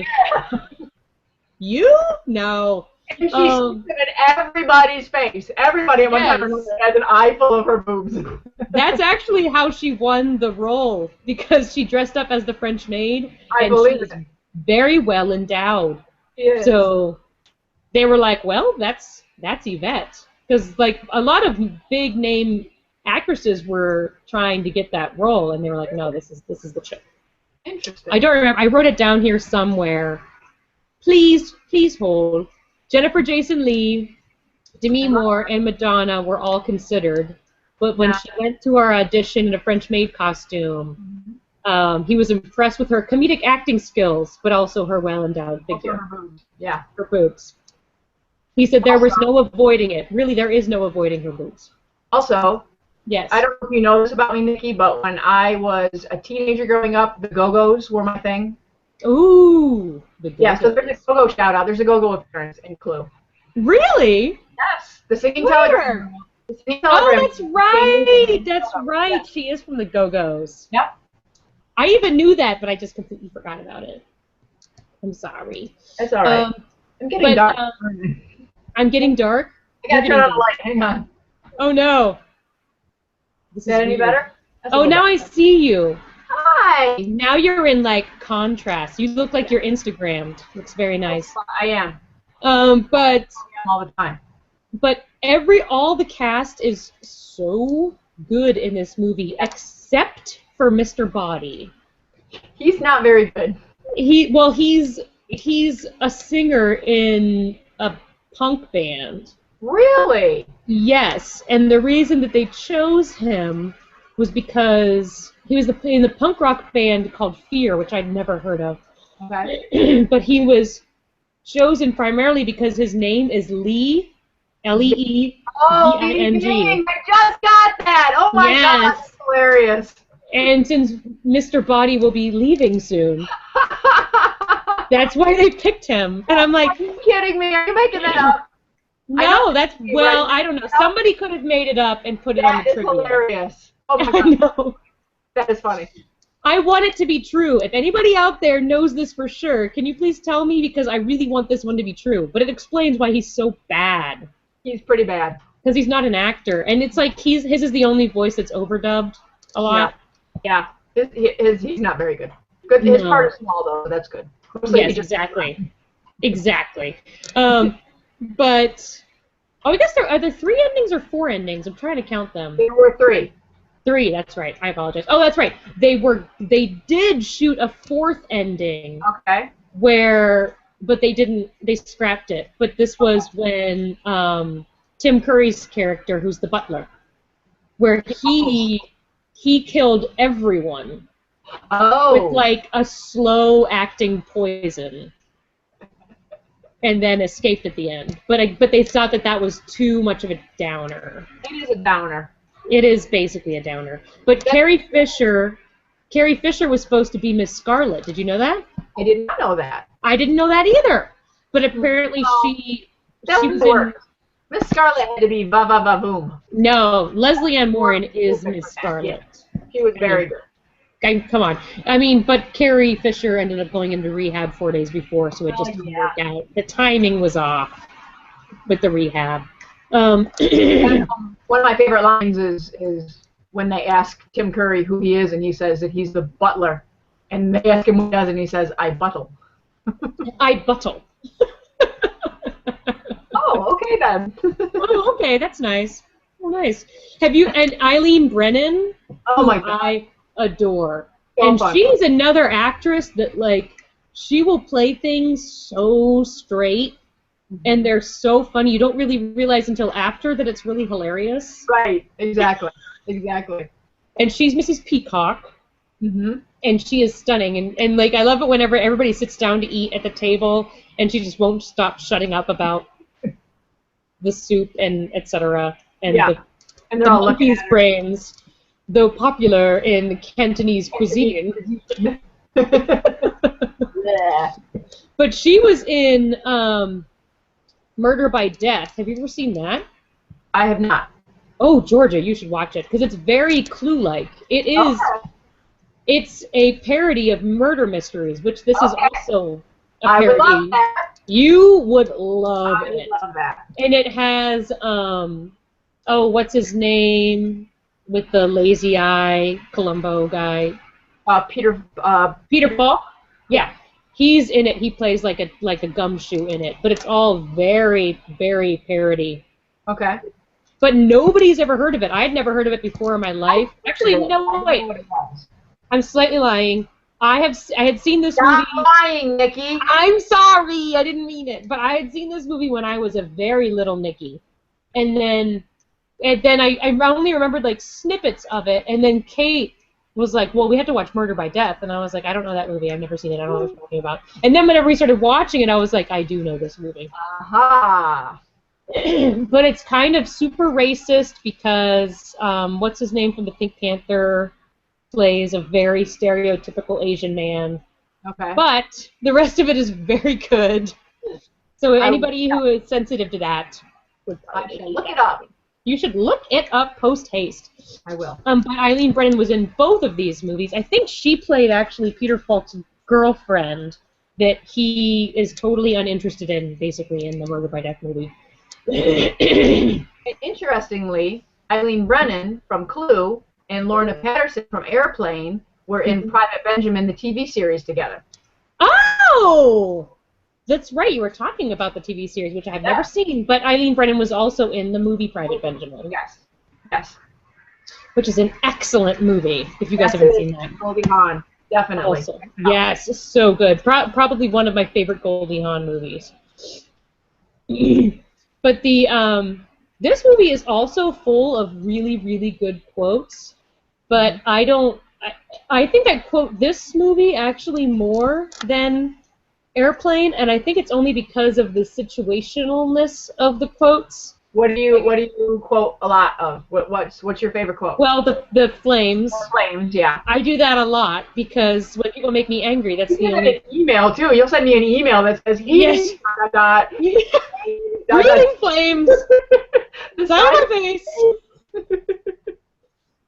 You? No. And she's in everybody's face. Everybody at one time has an eye full of her boobs. That's actually how she won the role, because she dressed up as the French maid. I believe it. Very well endowed. Yes. So they were like, well, that's Yvette. Because like a lot of big name actresses were trying to get that role, and they were like, no, this is the chick. Interesting. I don't remember. I wrote it down here somewhere. Please hold. Jennifer Jason Leigh, Demi Moore, and Madonna were all considered, but when she went to our audition in a French maid costume, he was impressed with her comedic acting skills, but also her well-endowed figure. Her boobs. Yeah. Her boobs. He said there was no avoiding it. Really, there is no avoiding her boobs. Also, yes. I don't know if you know this about me, Nikki, but when I was a teenager growing up, the Go-Go's were my thing. Ooh. The Go-Go's. Yeah, so there's a Go-Go shout-out. There's a Go-Go appearance in Clue. Really? Yes. The Singing Where? Telegram. The Singing Telegram. Oh, that's right. That's right. Yeah. She is from the Go-Go's. Yep. I even knew that, but I just completely forgot about it. I'm sorry. That's all right. I'm getting dark. I'm getting dark? I gotta turn on the light. Hang on. Oh, no. Is that any better? Oh, now I see you. Hi. Now you're in, like, contrast. You look like you're Instagrammed. Looks very nice. I am. But all the time. But all the cast is so good in this movie, except for Mr. Body. He's not very good. He's a singer in a punk band. Really? Yes, and the reason that they chose him was because he was in the punk rock band called Fear, which I'd never heard of. Okay. But he was chosen primarily because his name is Lee, L-E-E-V-I-N-G. I just got that! Oh my God, that's hilarious. And since Mr. Body will be leaving soon, that's why they picked him. And I'm like, are you kidding me? Are you making that up? No, I don't know. Somebody could have made it up and put it on the trivia. That is hilarious. Oh my God. I know. That is funny. I want it to be true. If anybody out there knows this for sure, can you please tell me? Because I really want this one to be true. But it explains why he's so bad. He's pretty bad. Because he's not an actor. And it's like his is the only voice that's overdubbed a lot. Yeah. He's not very good. Good. His part is small, though. That's good. Mostly yes, exactly. Exactly. But, I guess are there 3 endings or 4 endings? I'm trying to count them. There were 3. 3, that's right. I apologize. Oh, that's right. They did shoot a 4th ending. Okay. But they scrapped it. But this was when Tim Curry's character, who's the butler, where he killed everyone. Oh. With like a slow acting poison. And then escaped at the end. But they thought that was too much of a downer. It is a downer. It is basically a downer. But Carrie Fisher was supposed to be Miss Scarlet. Did you know that? I did not know that. I didn't know that either. But apparently she was in... Miss Scarlet had to be va-va-va-boom. No, Leslie Ann Warren is Miss Scarlet. Yeah. She was very good. Come on. I mean, but Carrie Fisher ended up going into rehab 4 days before, so it just didn't work out. The timing was off with the rehab. One of my favorite lines is when they ask Tim Curry who he is, and he says that he's the butler. And they ask him what he does, and he says, I buttle. I buttle. Oh, okay then. Oh, okay, that's nice. Oh, nice. And Eileen Brennan? Oh my God. I adore. So and fun. She's another actress that, like, she will play things so straight and they're so funny. You don't really realize until after that it's really hilarious. Right. Exactly. Exactly. And she's Mrs. Peacock. Mm-hmm. And she is stunning, and like I love it whenever everybody sits down to eat at the table, and she just won't stop shutting up about the soup and etc. And and the monkey's brains, though popular in Cantonese cuisine. But she was in Murder by Death. Have you ever seen that? I have not. Oh, Georgia, you should watch it because it's very Clue-like. It is. Okay. It's a parody of murder mysteries, which this is also a parody. I would love that. You would love it. I would love that. And it has, what's his name with the lazy eye Columbo guy? Peter Falk? Yeah. He's in it. He plays like a gumshoe in it. But it's all very, very parody. Okay. But nobody's ever heard of it. I had never heard of it before in my life. Actually, no, wait. I'm slightly lying. I had seen this movie. Stop lying, Nikki. I'm sorry, I didn't mean it. But I had seen this movie when I was a very little Nikki, and then I only remembered like snippets of it. And then Kate was like, "Well, we have to watch Murder by Death," and I was like, "I don't know that movie. I've never seen it. I don't know what you're talking about." And then whenever we started watching it, I was like, "I do know this movie." Aha. But it's kind of super racist because what's his name from the Pink Panther plays a very stereotypical Asian man. Okay. But the rest of it is very good. So anybody who is sensitive to that would probably look it up. You should look it up post haste. I will. But Eileen Brennan was in both of these movies. I think she played actually Peter Falk's girlfriend that he is totally uninterested in, basically, in the Murder by Death movie. Interestingly, Eileen Brennan from Clue and Lorna Patterson from Airplane were in Private Benjamin, the TV series, together. Oh! That's right, you were talking about the TV series, which I have never seen, but Eileen Brennan was also in the movie Private Benjamin. Yes. Yes. Which is an excellent movie, if you guys haven't seen that. Goldie Hawn, definitely. Also, yes, so good. Probably one of my favorite Goldie Hawn movies. But this movie is also full of really, really good quotes. But I think I quote this movie actually more than Airplane, and I think it's only because of the situationalness of the quotes. What do you quote a lot of? What's your favorite quote? Well, the flames. The flames, yeah. I do that a lot because when people make me angry, that's you the get only. An email too. You'll send me an email that says yes. Breathing flames. It's on my face.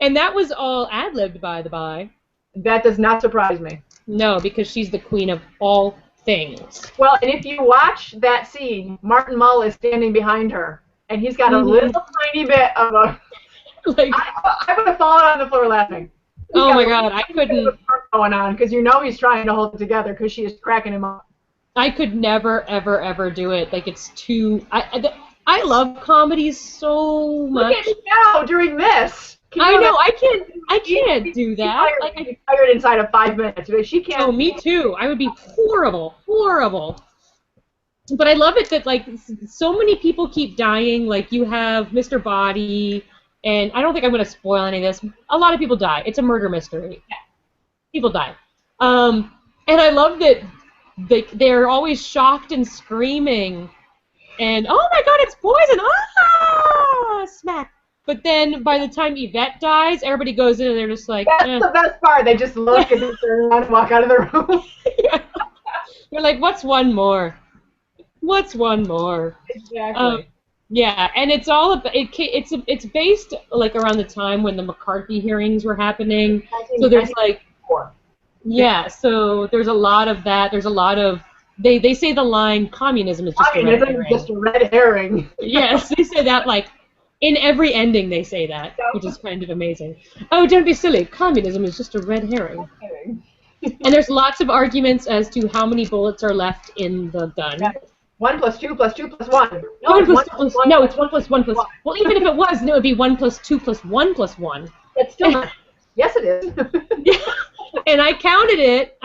And that was all ad-libbed, by the by. That does not surprise me. No, because she's the queen of all things. Well, and if you watch that scene, Martin Mull is standing behind her, and he's got a little tiny bit of a... like, I would have fallen on the floor laughing. Oh my God, I couldn't... going on, because you know he's trying to hold it together, because she is cracking him up. I could never, ever, ever do it. Like, it's too... I love comedies so much. Look at me now during this. I know, I can't do that. She's tired inside of 5 minutes. She can't. Oh, me too. I would be horrible. But I love it that, like, so many people keep dying. Like, you have Mr. Body, and I don't think I'm going to spoil any of this. A lot of people die. It's a murder mystery. Yeah. People die. And I love that they're always shocked and screaming. And, oh my God, it's poison! Ah! Smack. But then by the time Yvette dies, everybody goes in and they're just like, That's the best part. They just look and then turn around and walk out of the room. Yeah. You're like, what's one more? What's one more? Exactly. Yeah, and it's all about, it's based like around the time when the McCarthy hearings were happening. So there's like, yeah, so there's a lot of that. There's a lot of, they say the line, communism is just a red herring. Just a red herring. Yes, they say that like, in every ending they say that, which is kind of amazing. Oh, don't be silly. Communism is just a red herring. And there's lots of arguments as to how many bullets are left in the gun. Yeah. 1 + 2 + 2 + 1. No, it's 1 + 1 +. Well, even if it was, then it would be 1 + 2 + 1 + 1. It's still not. Yes, it is. Yeah. And I counted it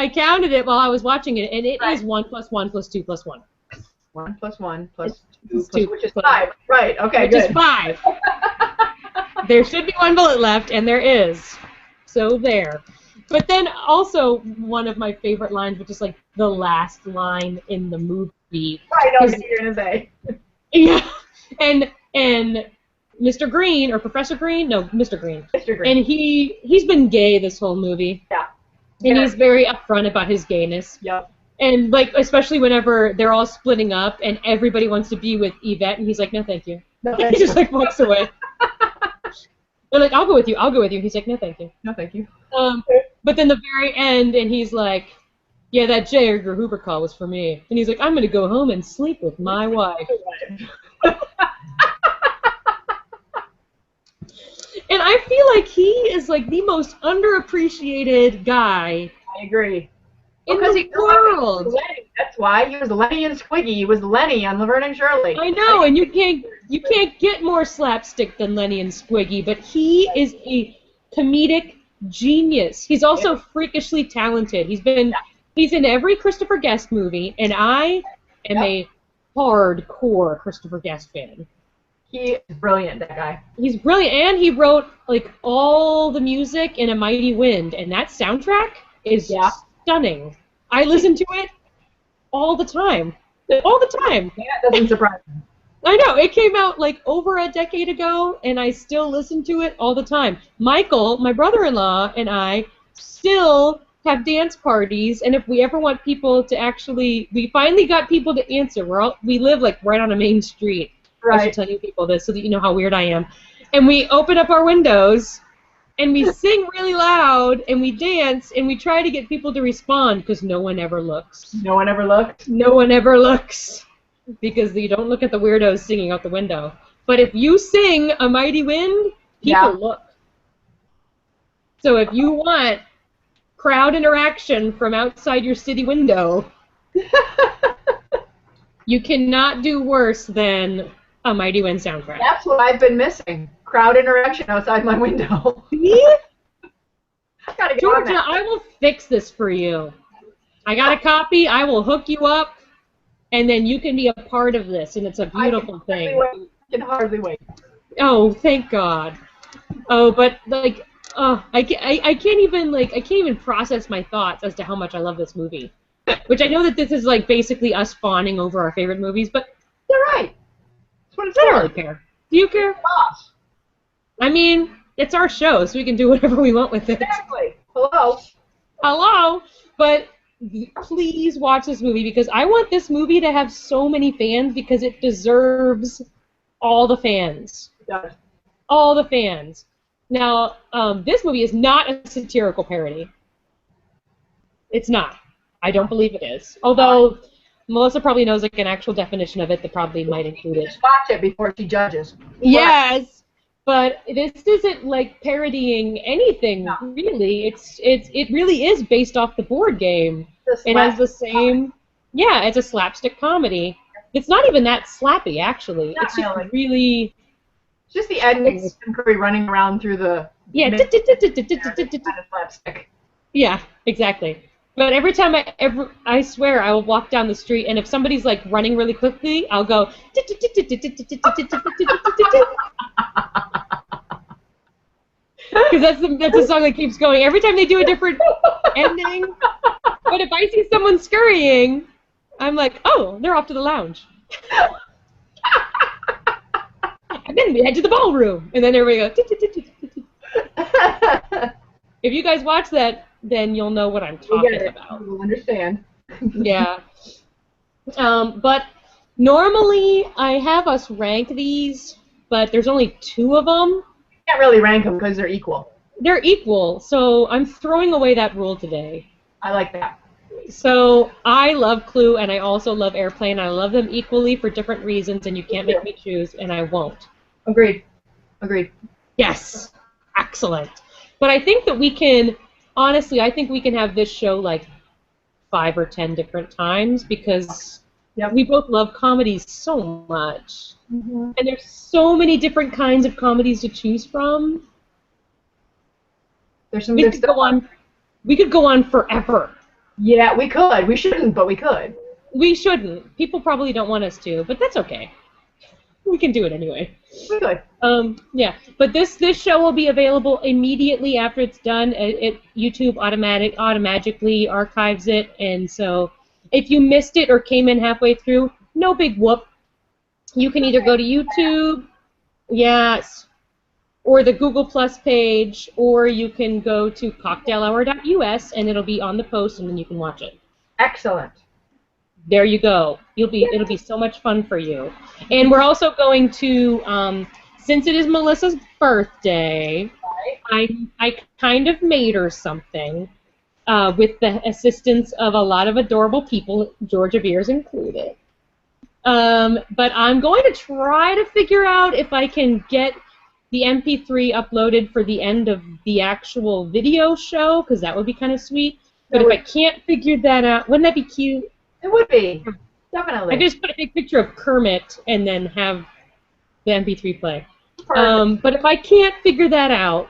while I was watching it, and it is 1 + 1 + 2 + 1. 1 plus 1 plus It's 2, two which is plus- 5. Right, okay, which good. is 5. There should be 1 bullet left, and there is. So there. But then also one of my favorite lines, which is like the last line in the movie. I know what you're going to say. Yeah. And Mr. Green, or Professor Green? No, Mr. Green. Mr. Green. And he's been gay this whole movie. Yeah. And he's very upfront about his gayness. Yep. And, like, especially whenever they're all splitting up and everybody wants to be with Yvette, and he's like, no, thank you. No, He just, like, walks away. They're like, I'll go with you, I'll go with you. He's like, no, thank you. No, thank you. But then the very end, and he's like, yeah, that J. Edgar Hoover call was for me. And he's like, I'm going to go home and sleep with my wife. And I feel like he is, like, the most underappreciated guy. I agree. In Because the world. Lenny. That's why he was Lenny and Squiggy. He was Lenny on Laverne and Shirley. I know, and you can't get more slapstick than Lenny and Squiggy, but he is a comedic genius. He's also freakishly talented. He's in every Christopher Guest movie, and I am a hardcore Christopher Guest fan. He is brilliant, that guy. He's brilliant, and he wrote like all the music in A Mighty Wind, and that soundtrack is stunning. I listen to it all the time. All the time. That doesn't surprise me. I know. It came out like over a decade ago, and I still listen to it all the time. Michael, my brother-in-law, and I still have dance parties, and if we ever want people to actually, we finally got people to answer. We live like right on a main street. Right. I should tell you people this so that you know how weird I am. And we open up our windows, and we sing really loud, and we dance, and we try to get people to respond because no one ever looks. No one ever looked? No one ever looks because you don't look at the weirdos singing out the window. But if you sing A Mighty Wind, people look. So if you want crowd interaction from outside your city window, you cannot do worse than A Mighty Wind soundtrack. That's what I've been missing. Crowd interaction outside my window. Gotta get on Georgia, that. I will fix this for you. I got a copy. I will hook you up, and then you can be a part of this, and it's a beautiful thing. I can hardly wait. Oh, thank God. Oh, but like, I can't even process my thoughts as to how much I love this movie. Which I know that this is like basically us fawning over our favorite movies, but They're right. That's what it's I don't for. really care. Do you care? Boss. I mean, it's our show, so we can do whatever we want with it. Exactly. Hello. Hello, but please watch this movie because I want this movie to have so many fans because it deserves all the fans. It does. All the fans. Now, this movie is not a satirical parody. It's not. I don't believe it is. Although Melissa probably knows like an actual definition of it that probably might include it. Just watch it before she judges. Yes, but this isn't like parodying anything really. It really is based off the board game. It has the same. Yeah, it's a slapstick comedy. It's not even that slappy actually. Not It's just really. really. It's just the ending with Tim Curry running around through the Yeah. kind of slapstick. Yeah, exactly. But every time I swear I will walk down the street, and if somebody's like running really quickly, I'll go. Because that's the song that keeps going. Every time they do a different ending. But if I see someone scurrying, I'm like, oh, they're off to the lounge. And then we head to the ballroom, and then everybody goes. If you guys watch that, then you'll know what I'm talking about. You'll understand. Yeah. But normally I have us rank these, but there's only 2 of them. You can't really rank them because they're equal. They're equal, so I'm throwing away that rule today. I like that. So I love Clue, and I also love Airplane. I love them equally for different reasons, and you can't make me choose, and I won't. Agreed. Agreed. Yes. Excellent. But I think that we can, honestly, I think we can have this show like 5 or 10 different times because we both love comedies so much. Mm-hmm. And there's so many different kinds of comedies to choose from. There's some we good could stuff. go on. We could go on forever. Yeah, we could. We shouldn't, but we could. We shouldn't. People probably don't want us to, but that's okay. We can do it anyway. Good. Yeah, but this show will be available immediately after it's done. YouTube automatically archives it, and so if you missed it or came in halfway through, no big whoop. You can either go to YouTube, yes, or the Google Plus page, or you can go to cocktailhour.us, and it'll be on the post, and then you can watch it. Excellent. There you go. It'll be so much fun for you. And we're also going to, since it is Melissa's birthday, I kind of made her something with the assistance of a lot of adorable people, Georgia Beers included. But I'm going to try to figure out if I can get the MP3 uploaded for the end of the actual video show, because that would be kind of sweet. But if I can't figure that out, wouldn't that be cute? It would be. Definitely. I could just put a big picture of Kermit and then have the MP3 play. But if I can't figure that out,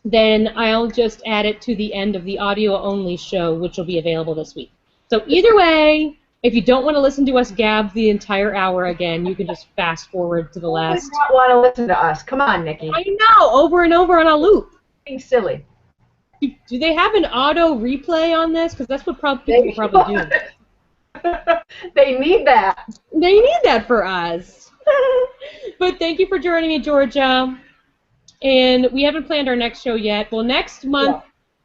then I'll just add it to the end of the audio-only show, which will be available this week. So either way, if you don't want to listen to us gab the entire hour again, you can just fast forward to the last. You don't want to listen to us. Come on, Nikki. I know, over and over on a loop. Being silly. Do they have an auto replay on this? Because that's what people probably do. They need that. They need that for us. But thank you for joining me, Georgia. And we haven't planned our next show yet. Well, next month,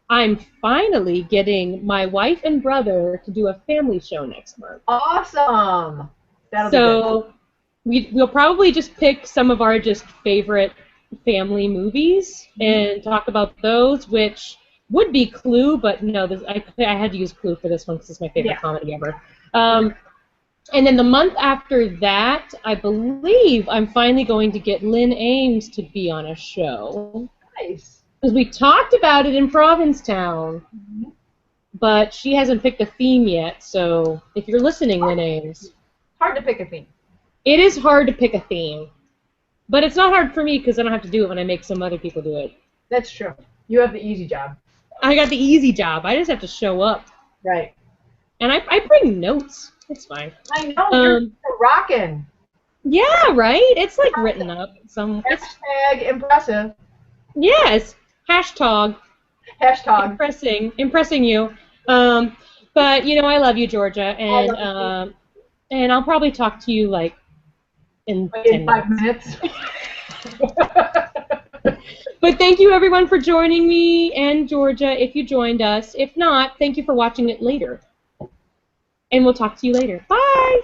I'm finally getting my wife and brother to do a family show next month. Awesome. That'll be good. We'll probably just pick some of our just favorite family movies and talk about those, which would be Clue, but no, I had to use Clue for this one because it's my favorite comedy ever. And then the month after that, I believe I'm finally going to get Lynn Ames to be on a show. Nice. Because we talked about it in Provincetown, but she hasn't picked a theme yet, so if you're listening, Lynn Ames. Hard to pick a theme. It is hard to pick a theme. But it's not hard for me because I don't have to do it when I make some other people do it. That's true. You have the easy job. I got the easy job. I just have to show up. Right. And I bring notes. It's fine. I know. You're rocking. Yeah, right? It's like written up. Hashtag impressive. Yes. Hashtag. Impressing you. But, you know, I love you, Georgia. And I'll probably talk to you, like, in 5 minutes. But thank you, everyone, for joining me and Georgia, if you joined us. If not, thank you for watching it later. And we'll talk to you later. Bye!